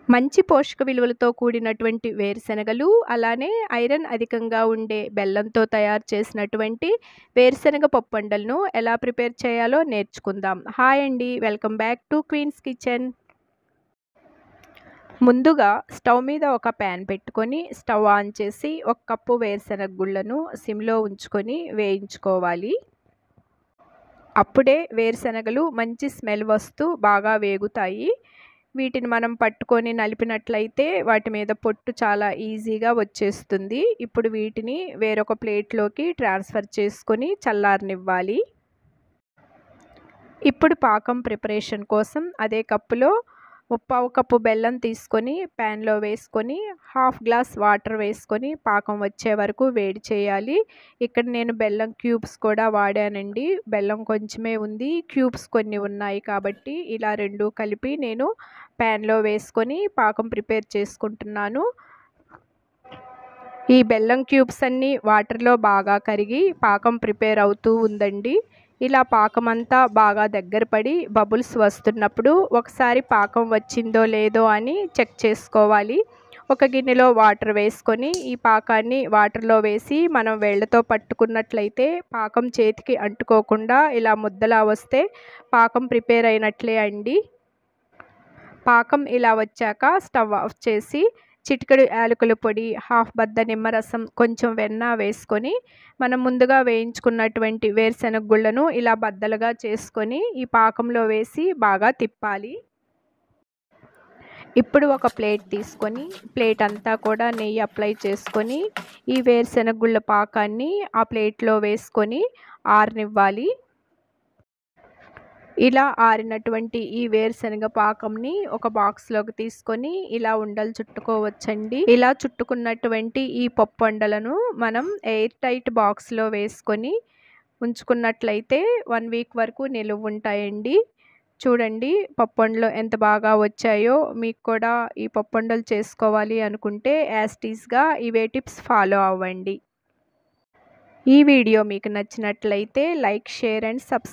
మంచి పోషక విలువలతో కూడినటువంటి వేరుశనగలు, అలానే ఐరన్ అధికంగా ఉండే బెల్లంతో తయారు చేసినటువంటి వేరుశనగ పప్పుండలను ఎలా ప్రిపేర్ చేయాలో నేర్చుకుందాం. హాయ్ అండి. Welcome back to Queen's Kitchen. ముందుగా స్టవ్ మీద ఒక ప్యాన్ పెట్టుకొని స్టవ్ ఆన్ చేసి 1 కప్పు వేరుశనగ గుళ్ళను సిమ్‌లో ఉంచుకొని వేయించుకోవాలి. అప్పుడే వేరుశనగలు మంచి స్మెల్ వస్తూ బాగా వేగుతాయి. వీటిని మనం పట్టుకొని నలిపినట్లయితే వాటి మీద పొట్టు చాలా ఈజీగా వచ్చేస్తుంది. ఇప్పుడు వీటిని వేరొక ప్లేట్‌లోకి ట్రాన్స్‌ఫర్ చేసుకొని చల్లారనివ్వాలి. ఇప్పుడు పాకం ప్రిపరేషన్ కోసం అదే కప్పులో 1/4 కప్పు బెల్లం తీసుకొని ప్యాన్‌లో వేసుకొని హాఫ్ గ్లాస్ వాటర్ వేసుకొని పాకం వచ్చే వరకు వేడి చేయాలి. ఇక్కడ నేను బెల్లం క్యూబ్స్ కూడా వాడానండి. బెల్లం కొంచెమే ఉంది, క్యూబ్స్ కొన్ని ఉన్నాయి కాబట్టి ఇలా 2 కలిపి నేను ప్యాన్‌లో వేసుకొని పాకం ప్రిపేర్ చేసుకుంటున్నాను. ఈ బెల్లం క్యూబ్స్ అన్నీ వాటర్‌లో బాగా కరిగి పాకం ప్రిపేర్ అవుతూ ఉందండి. ఇలా పాకమంతా బాగా దగ్గర పడి బబుల్స్ వస్తున్నప్పుడు ఒకసారి పాకం వచ్చిందో లేదో అని చెక్ చేసుకోవాలి. ఒక గిన్నెలో వాటర్ వేసుకొని ఈ పాకాన్ని వాటర్‌లో వేసి మనం వేళ్ళతో పట్టుకున్నట్లయితే పాకం చేతికి అంటుకోకుండా ఇలా ముద్దలా వస్తే పాకం ప్రిపేర్ అయినట్లే అండి. పాకం ఇలా వచ్చాక స్టవ్ ఆఫ్ చేసి చిటికెడు యాలకుల పొడి, హాఫ్ బద్ద నిమ్మరసం, కొంచెం వెన్న వేసుకొని మనం ముందుగా వేయించుకున్నటువంటి వేరుశనగ గుళ్ళను ఇలా బద్దలుగా చేసుకొని ఈ పాకంలో వేసి బాగా తిప్పాలి. ఇప్పుడు ఒక ప్లేట్ తీసుకొని ప్లేట్ అంతా కూడా నెయ్యి అప్లై చేసుకొని ఈ వేరుశనగ గుళ్ళ పాకాన్ని ఆ ప్లేట్‌లో వేసుకొని ఆరనివ్వాలి. ఇలా ఆరినటువంటి ఈ వేరుశనగ పాకంని ఒక బాక్స్‌లోకి తీసుకొని ఇలా ఉండలు చుట్టుకోవచ్చండి. ఇలా చుట్టుకున్నటువంటి ఈ పప్పుండలను మనం ఎయిర్ టైట్ బాక్స్‌లో వేసుకొని ఉంచుకున్నట్లయితే 1 వీక్ వరకు నిలువుంటాయండి. చూడండి పప్పుండలు ఎంత బాగా వచ్చాయో. మీకు కూడా ఈ పప్పుండలు చేసుకోవాలి అనుకుంటే యాజ్ ఇట్ ఈస్‌గా ఇవే టిప్స్ ఫాలో అవ్వండి. ఈ వీడియో మీకు నచ్చినట్లయితే లైక్, షేర్ అండ్ సబ్స్క్రైబ్